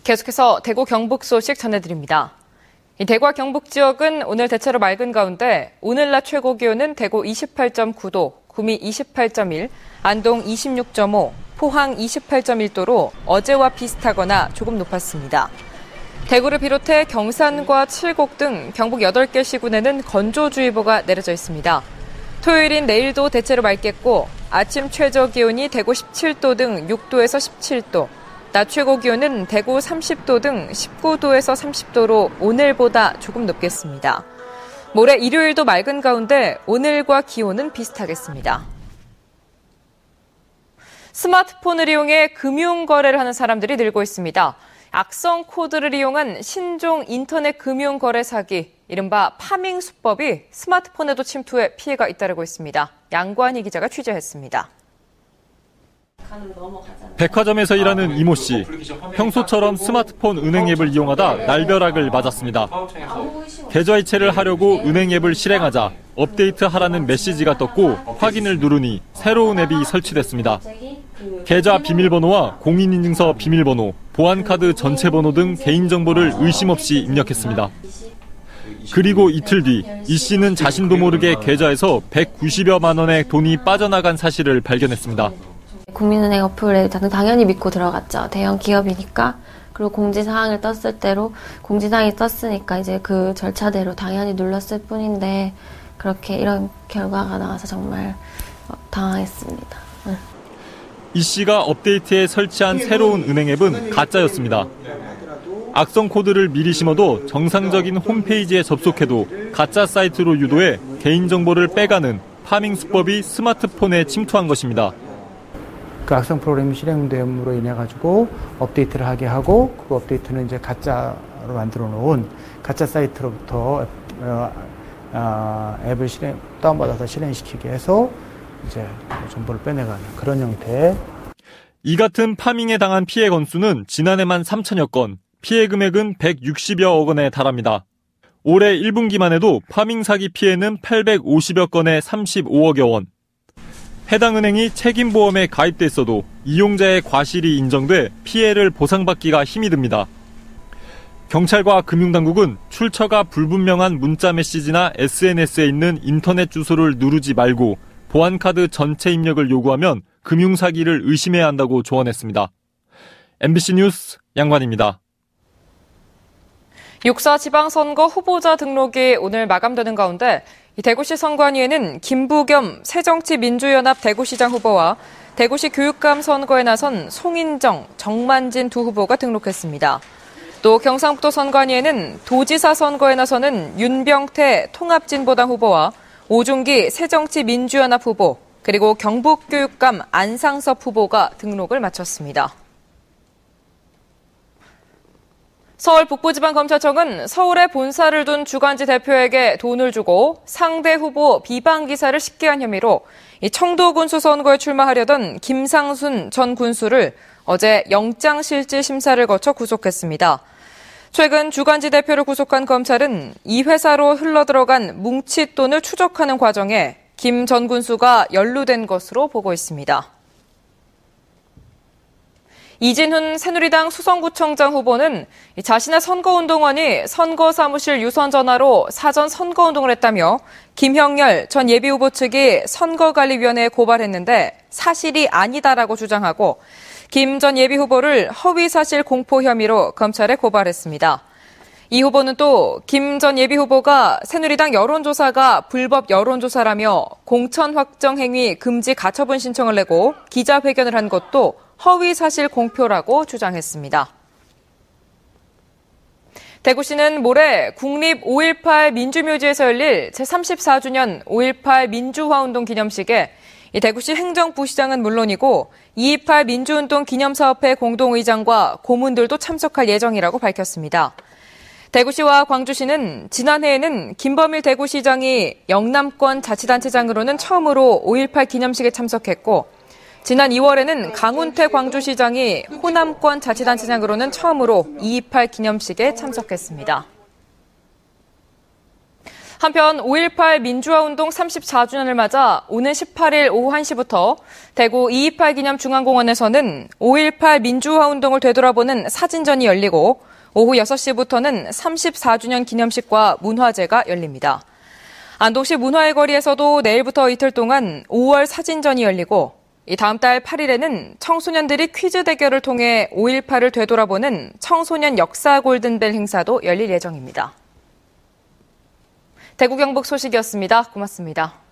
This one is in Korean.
계속해서 대구 경북 소식 전해드립니다. 대구와 경북 지역은 오늘 대체로 맑은 가운데 오늘 낮 최고 기온은 대구 28.9도, 구미 28.1, 안동 26.5, 포항 28.1도로 어제와 비슷하거나 조금 높았습니다. 대구를 비롯해 경산과 칠곡 등 경북 8개 시군에는 건조주의보가 내려져 있습니다. 토요일인 내일도 대체로 맑겠고 아침 최저 기온이 대구 17도 등 6도에서 17도, 낮 최고 기온은 대구 30도 등 19도에서 30도로 오늘보다 조금 높겠습니다. 모레 일요일도 맑은 가운데 오늘과 기온은 비슷하겠습니다. 스마트폰을 이용해 금융거래를 하는 사람들이 늘고 있습니다. 악성 코드를 이용한 신종 인터넷 금융거래 사기, 이른바 파밍 수법이 스마트폰에도 침투해 피해가 잇따르고 있습니다. 양관희 기자가 취재했습니다. 백화점에서 일하는 이모 씨. 평소처럼 스마트폰 은행 앱을 이용하다 날벼락을 맞았습니다. 계좌 이체를 하려고 은행 앱을 실행하자 업데이트하라는 메시지가 떴고 확인을 누르니 새로운 앱이 설치됐습니다. 계좌 비밀번호와 공인인증서 비밀번호, 보안카드 전체 번호 등 개인정보를 의심 없이 입력했습니다. 그리고 이틀 뒤 이 씨는 자신도 모르게 계좌에서 190여만 원의 돈이 빠져나간 사실을 발견했습니다. 국민은행 어플에 당연히 믿고 들어갔죠. 대형 기업이니까. 그리고 공지사항을 떴을 때로 공지사항이 떴으니까 이제 그 절차대로 당연히 눌렀을 뿐인데 그렇게 이런 결과가 나와서 정말 당황했습니다. 이 씨가 업데이트에 설치한 새로운 은행 앱은 가짜였습니다. 악성 코드를 미리 심어도 정상적인 홈페이지에 접속해도 가짜 사이트로 유도해 개인정보를 빼가는 파밍 수법이 스마트폰에 침투한 것입니다. 그 악성 프로그램 실행됨으로 인해 가지고 업데이트를 하게 하고 그 업데이트는 이제 가짜로 만들어 놓은 가짜 사이트로부터 앱을 다운받아서 실행시키게 해서 이제 정보를 빼내가는 그런 형태. 이 같은 파밍에 당한 피해 건수는 지난해만 3천여 건, 피해 금액은 160여억 원에 달합니다. 올해 1분기만 해도 파밍 사기 피해는 850여 건에 35억여 원. 해당 은행이 책임보험에 가입됐어도 이용자의 과실이 인정돼 피해를 보상받기가 힘이 듭니다. 경찰과 금융당국은 출처가 불분명한 문자 메시지나 SNS에 있는 인터넷 주소를 누르지 말고 보안카드 전체 입력을 요구하면 금융사기를 의심해야 한다고 조언했습니다. MBC 뉴스 양관입니다. 6.4 지방선거 후보자 등록이 오늘 마감되는 가운데 대구시 선관위에는 김부겸 새정치민주연합 대구시장 후보와 대구시 교육감 선거에 나선 송인정, 정만진 두 후보가 등록했습니다. 또 경상북도 선관위에는 도지사 선거에 나서는 윤병태 통합진보당 후보와 오중기 새정치민주연합 후보, 그리고 경북교육감 안상섭 후보가 등록을 마쳤습니다. 서울 북부지방검찰청은 서울에 본사를 둔 주간지 대표에게 돈을 주고 상대 후보 비방 기사를 쉽게 한 혐의로 청도군수 선거에 출마하려던 김상순 전 군수를 어제 영장실질 심사를 거쳐 구속했습니다. 최근 주간지 대표를 구속한 검찰은 이 회사로 흘러들어간 뭉칫돈을 추적하는 과정에 김 전 군수가 연루된 것으로 보고 있습니다. 이진훈 새누리당 수성구청장 후보는 자신의 선거운동원이 선거사무실 유선전화로 사전 선거운동을 했다며 김형렬 전 예비후보 측이 선거관리위원회에 고발했는데 사실이 아니다라고 주장하고 김 전 예비후보를 허위사실 공포 혐의로 검찰에 고발했습니다. 이 후보는 또 김 전 예비후보가 새누리당 여론조사가 불법 여론조사라며 공천 확정 행위 금지 가처분 신청을 내고 기자회견을 한 것도 허위사실 공표라고 주장했습니다. 대구시는 모레 국립 5.18 민주묘지에서 열릴 제34주년 5.18 민주화운동 기념식에 대구시 행정부시장은 물론이고 2.28 민주운동 기념사업회 공동의장과 고문들도 참석할 예정이라고 밝혔습니다. 대구시와 광주시는 지난해에는 김범일 대구시장이 영남권 자치단체장으로는 처음으로 5.18 기념식에 참석했고 지난 2월에는 강훈태 광주시장이 호남권 자치단체장으로는 처음으로 2.28 기념식에 참석했습니다. 한편 5.18 민주화운동 34주년을 맞아 오는 18일 오후 1시부터 대구 228 기념중앙공원에서는 5.18 민주화운동을 되돌아보는 사진전이 열리고 오후 6시부터는 34주년 기념식과 문화제가 열립니다. 안동시 문화의 거리에서도 내일부터 이틀 동안 5월 사진전이 열리고 다음 달 8일에는 청소년들이 퀴즈 대결을 통해 5.18을 되돌아보는 청소년 역사 골든벨 행사도 열릴 예정입니다. 대구 경북 소식이었습니다. 고맙습니다.